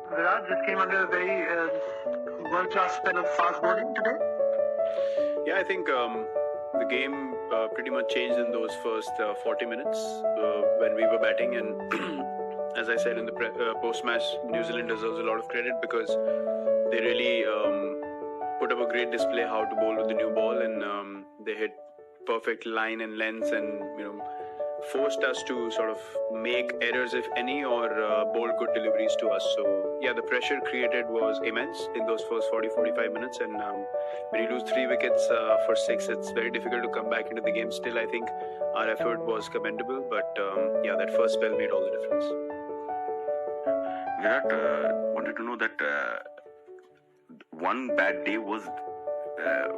Virat just came under a very world-class spell of fast bowling today. Yeah, I think the game pretty much changed in those first 40 minutes when we were batting. And as I said in the post-match, New Zealand deserves a lot of credit because they really put up a great display how to bowl with the new ball, and they hit perfect line and length, and forced us to sort of make errors, if any, or bowl good deliveries to us. So yeah, the pressure created was immense in those first 40-45 minutes, and when you lose 3 wickets for 6, it's very difficult to come back into the game. Still, I think our effort was commendable, but yeah, that first spell made all the difference. Virat, wanted to know that one bad day was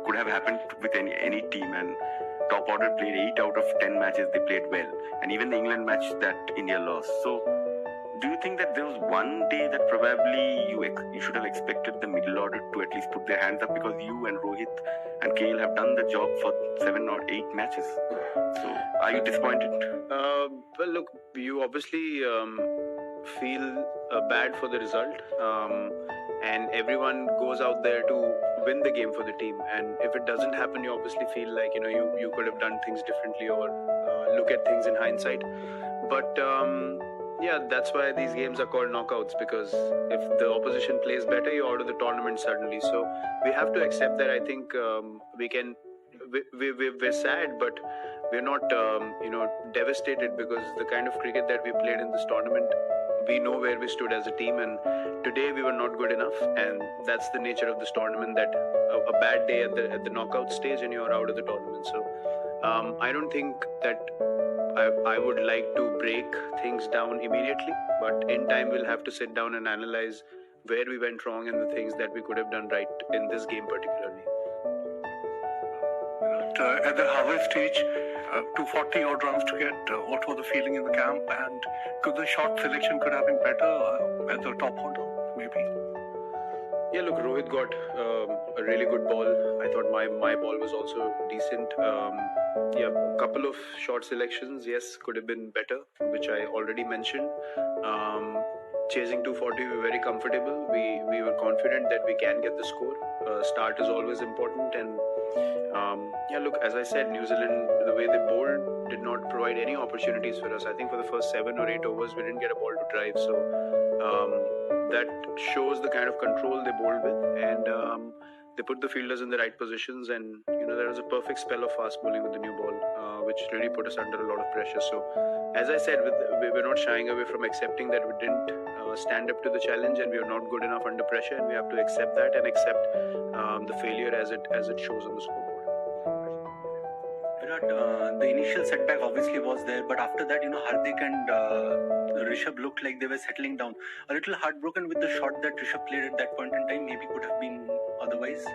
could have happened with any team, and top order played 8 out of 10 matches they played well, and even the England match that India lost. So do you think that there was one day that probably you should have expected the middle order to at least put their hands up, because you and Rohit and KL have done the job for 7 or 8 matches? So are you disappointed? Well, look, you obviously feel bad for the result, and everyone goes out there to win the game for the team, and if it doesn't happen, you obviously feel like you could have done things differently, or look at things in hindsight. But yeah, that's why these games are called knockouts, because if the opposition plays better, you're out of the tournament suddenly. So we have to accept that. I think we're sad, but we're not devastated, because the kind of cricket that we played in this tournament, we know where we stood as a team, and today we were not good enough, and that's the nature of this tournament, that a bad day at the knockout stage and you're out of the tournament. So I don't think that I would like to break things down immediately, but in time we'll have to sit down and analyze where we went wrong and the things that we could have done right in this game particularly. At the halfway stage, 240 odd runs to get. What was the feeling in the camp, and could the shot selection could have been better at the top order, maybe? Yeah, look, Rohit got a really good ball. I thought my ball was also decent. Yeah, a couple of short selections, yes, could have been better, which I already mentioned. Chasing 240, we were very comfortable. We were confident that we can get the score. Start is always important, and yeah, look, as I said, New Zealand, the way they bowled, did not provide any opportunities for us. I think for the first 7 or 8 overs, we didn't get a ball to drive. So that shows the kind of control they bowled with, and they put the fielders in the right positions, and there was a perfect spell of fast bowling with the new ball, which really put us under a lot of pressure. So as I said, we're not shying away from accepting that we didn't stand up to the challenge, and we are not good enough under pressure, and we have to accept that and accept the failure as it shows on the scoreboard. Virat, the initial setback obviously was there, but after that, Hardik and Rishabh looked like they were settling down. A little heartbroken with the shot that Rishabh played at that point in time. Maybe could have been otherwise.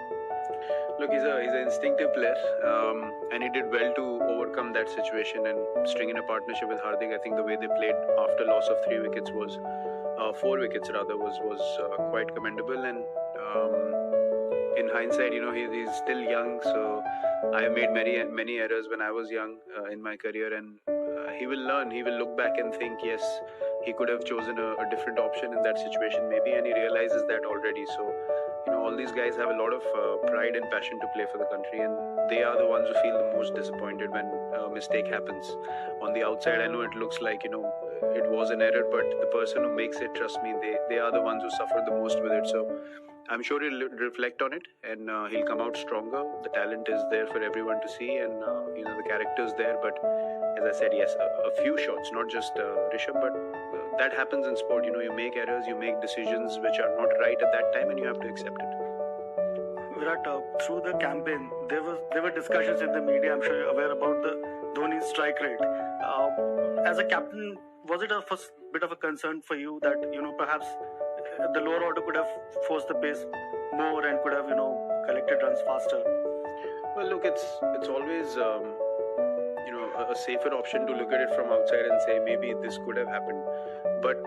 Look, he's an instinctive player, and he did well to overcome that situation and string in a partnership with Hardik. I think the way they played after loss of 3 wickets was 4 wickets rather was quite commendable. And in hindsight, he's still young, so I made many errors when I was young in my career, and he will learn. He will look back and think, yes, he could have chosen a different option in that situation maybe, and he realizes that already. So all these guys have a lot of pride and passion to play for the country, and they are the ones who feel the most disappointed when a mistake happens. On the outside, I know it looks like it was an error, but the person who makes it, trust me, they are the ones who suffer the most with it. So I'm sure he'll reflect on it, and he'll come out stronger. The talent is there for everyone to see, and the character's there. But as I said, yes, a few shots, not just Rishabh, but that happens in sport. You make errors, you make decisions which are not right at that time, and you have to accept it. Virat, through the campaign, there were discussions in the media. I'm sure you're aware about the Dhoni strike rate. As a captain, was it a first bit of a concern for you that perhaps the lower order could have forced the pace more and could have collected runs faster? Well, look, it's always a safer option to look at it from outside and say maybe this could have happened. But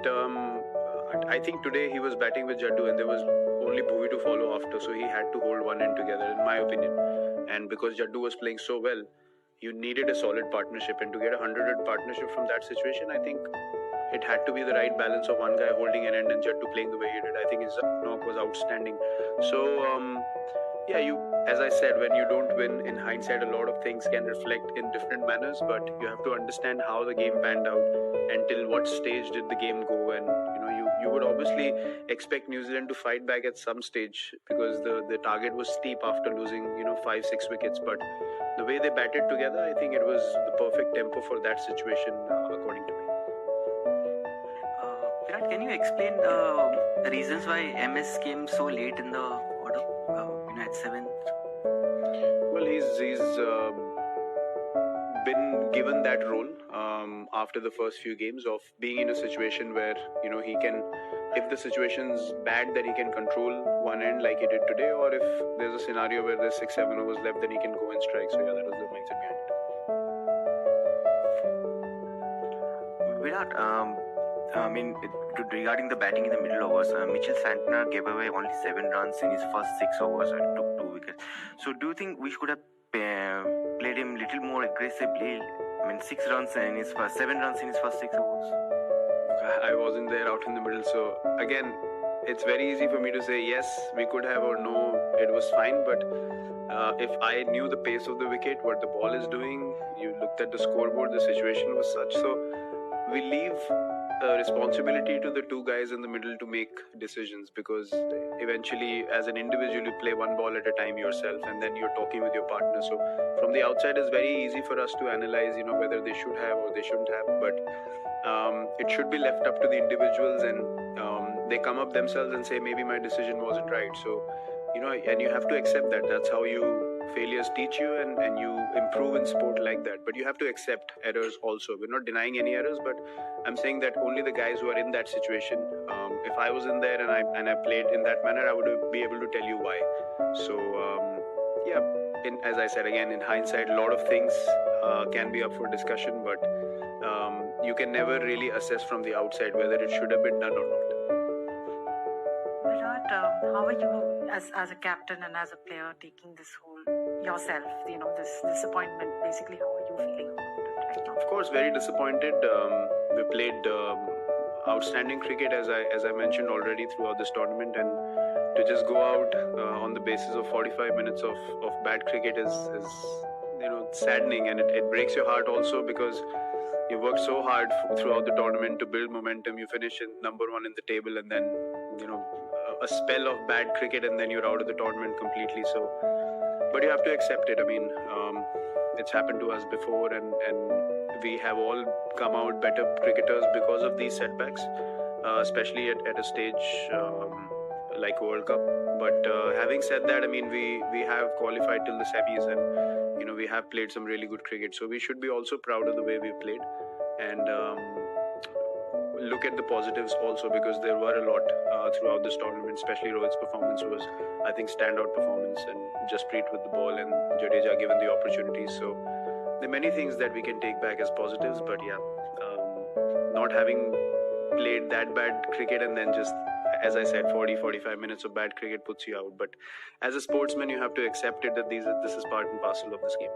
I think today he was batting with Jaddu, and there was only Bhuvi to follow after, so he had to hold one end together, in my opinion. And because Jaddu was playing so well, you needed a solid partnership, and to get a 100-run partnership from that situation, I think it had to be the right balance of one guy holding an end and Jaddu playing the way he did. I think his knock was outstanding. So, as I said, when you don't win, in hindsight, a lot of things can reflect in different manners, but you have to understand how the game panned out and till what stage did the game go. And, you would obviously expect New Zealand to fight back at some stage because the target was steep after losing, 5-6 wickets. But the way they batted together, I think it was the perfect tempo for that situation, according to me. Virat, can you explain the reasons why MS came so late in the order, at 7th? Well, he's been given that role after the first few games of being in a situation where, he can, if the situation's bad, then he can control one end like he did today, or if there's a scenario where there's 6-7 overs left, then he can go and strike. So, that was the mindset behind it. Virat, regarding the batting in the middle overs, Mitchell Santner gave away only 7 runs in his first 6 overs and took 2 wickets. So do you think we should have played him a little more aggressively? 7 runs in his first 6 overs. I wasn't there out in the middle, so again, it's very easy for me to say yes, we could have, or no, it was fine. But if I knew the pace of the wicket, what the ball is doing, you looked at the scoreboard, the situation was such. So we leave responsibility to the two guys in the middle to make decisions, because eventually as an individual you play one ball at a time yourself, and then you're talking with your partner. So from the outside it's very easy for us to analyze whether they should have or they shouldn't have, but it should be left up to the individuals, and they come up themselves and say maybe my decision wasn't right. So and you have to accept that. That's how failures teach you, and you improve in sport like that. But you have to accept errors also. We're not denying any errors, but I'm saying that only the guys who are in that situation, if I was in there and I played in that manner, I would be able to tell you why. So as I said again, in hindsight, a lot of things can be up for discussion, but you can never really assess from the outside whether it should have been done or not. Virat, how are you as a captain and as a player taking this whole yourself, this disappointment? Basically, how are you feeling about it right now? Of course, very disappointed. We played outstanding cricket, as I mentioned already, throughout this tournament, and to just go out on the basis of 45 minutes of bad cricket is saddening, and it breaks your heart also, because you worked so hard throughout the tournament to build momentum. You finish in number 1 in the table, and then a spell of bad cricket, and then you're out of the tournament completely. So, but you have to accept it. I mean, it's happened to us before, and we have all come out better cricketers because of these setbacks, especially at a stage like World Cup. But having said that, I mean, we have qualified till the semis, and we have played some really good cricket. So we should be also proud of the way we played, and look at the positives also, because there were a lot throughout this tournament. Especially Rohit's performance was, I think, standout performance, and Jasprit with the ball, and Jadeja given the opportunities. So there are many things that we can take back as positives, but not having played that bad cricket and then just, as I said, 40-45 minutes of bad cricket puts you out. But as a sportsman, you have to accept it, that this is part and parcel of this game.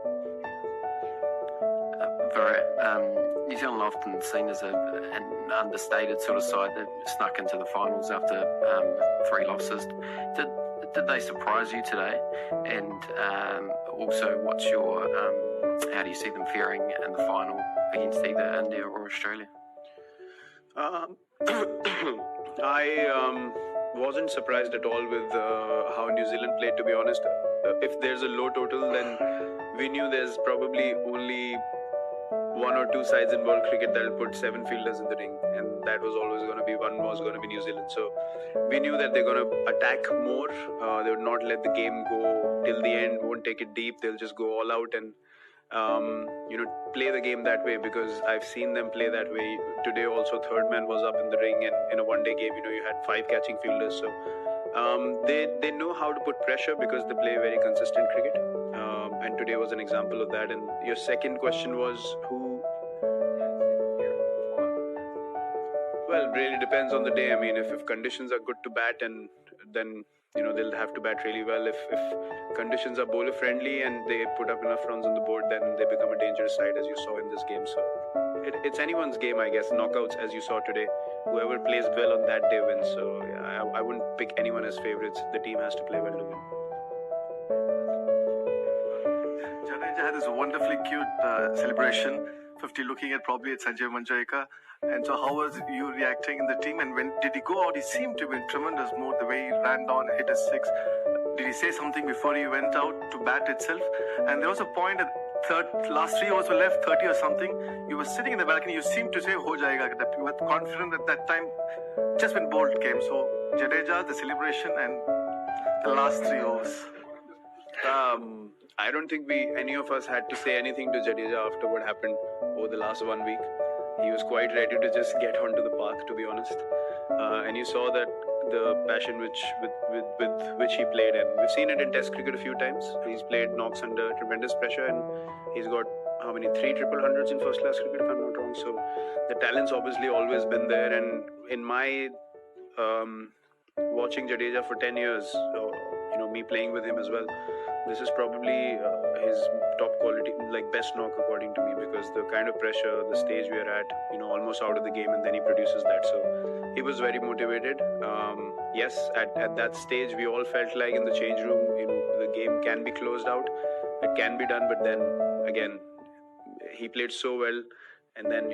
New Zealand are often seen as an understated sort of side that snuck into the finals after 3 losses. Did they surprise you today? And also, what's your how do you see them faring in the final against either India or Australia? I wasn't surprised at all with how New Zealand played, to be honest. If there's a low total, then we knew there's probably only 1 or 2 sides in world cricket that will put 7 fielders in the ring, and that was always going to be one, was going to be New Zealand. So we knew that they're going to attack more. They would not let the game go till the end, won't take it deep. They'll just go all out and play the game that way, because I've seen them play that way. Today also, third man was up in the ring, and in a one-day game, you had 5 catching fielders. So they know how to put pressure, because they play very consistent cricket. And today was an example of that. And your second question was who? Well, really depends on the day. I mean, if conditions are good to bat, and then they'll have to bat really well. If conditions are bowler friendly and they put up enough runs on the board, then they become a dangerous side, as you saw in this game. So it's anyone's game, I guess. Knockouts, as you saw today, whoever plays well on that day wins. So yeah, I wouldn't pick anyone as favorites. The team has to play well to win. Jadeja had this wonderfully cute celebration. 50 looking at probably at Sanjay Manjrekar. And so how was you reacting in the team? And when did he go out? He seemed to be in tremendous mood, the way he ran down and hit a six. Did he say something before he went out to bat itself? And there was a point at last 3 overs were left, 30 or something. You were sitting in the balcony, you seemed to say, ho jayega. That you were confident at that time, just when Bolt came. So Jadeja, the celebration and the last 3 overs. I don't think any of us had to say anything to Jadeja after what happened over the last 1 week. He was quite ready to just get onto the park, to be honest. And you saw that the passion with which he played, and we've seen it in Test cricket a few times. He's played knocks under tremendous pressure, and he's got how many 3 triple hundreds in first class cricket, if I'm not wrong. So the talent's obviously always been there, and in my watching Jadeja for 10 years, me playing with him as well, this is probably his top quality, like best knock according to me, because the kind of pressure, the stage we are at, almost out of the game, and then he produces that. So he was very motivated. Yes, at that stage, we all felt like in the change room, the game can be closed out. It can be done, but then again, he played so well, and then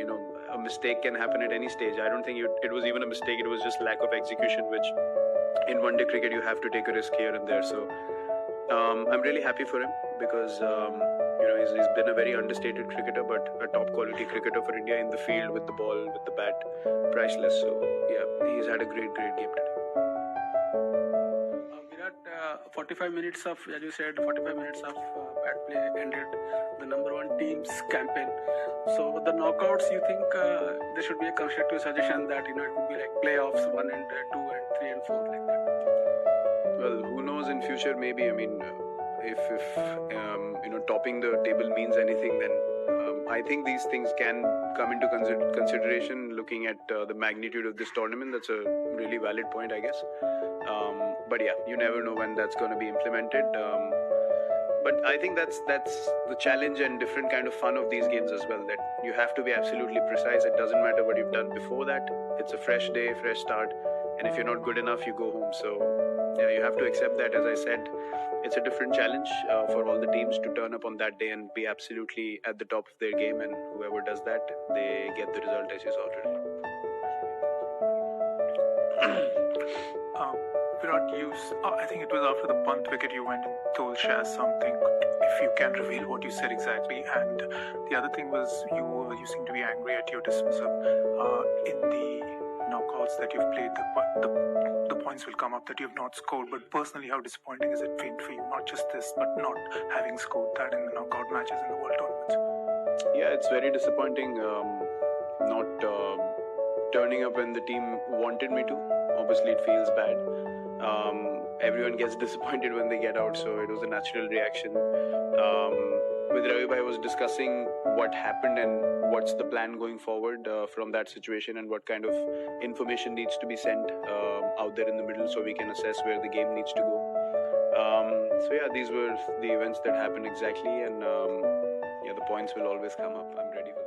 a mistake can happen at any stage. I don't think it was even a mistake. It was just lack of execution, which in one-day cricket you have to take a risk here and there. So I'm really happy for him, because he's been a very understated cricketer, but a top quality cricketer for India in the field, with the ball, with the bat, priceless. So yeah, he's had a great game today. Virat, 45 minutes of, as you said, 45 minutes of bad play ended the number one team's campaign. So with the knockouts, you think there should be a constructive suggestion that it would be like playoffs 1 and 2 and 3 and 4 like that? Well, who knows in future? Maybe. I mean, if topping the table means anything, then I think these things can come into consideration. Looking at the magnitude of this tournament, that's a really valid point, I guess. But yeah, you never know when that's going to be implemented. But I think that's the challenge and different kind of fun of these games as well, that you have to be absolutely precise. It doesn't matter what you've done before that. It's a fresh day, fresh start. And if you're not good enough, you go home. So yeah, you have to accept that. As I said, it's a different challenge for all the teams to turn up on that day and be absolutely at the top of their game. And whoever does that, they get the result, as you saw today. Virat, I think it was after the punt wicket you went and told Shaz something. If you can reveal what you said exactly. And the other thing was you seem to be angry at your dismissal. In the knockouts that you've played, the points will come up that you have not scored. But personally, how disappointing is it been for you? Not just this, but not having scored that in the knockout matches in the World Tournaments. Yeah, it's very disappointing. Not turning up when the team wanted me to. Obviously, it feels bad. Everyone gets disappointed when they get out, so it was a natural reaction. With Ravi Bhai, I was discussing what happened and what's the plan going forward from that situation, and what kind of information needs to be sent out there in the middle, so we can assess where the game needs to go. So yeah, these were the events that happened exactly, and the points will always come up. I'm ready for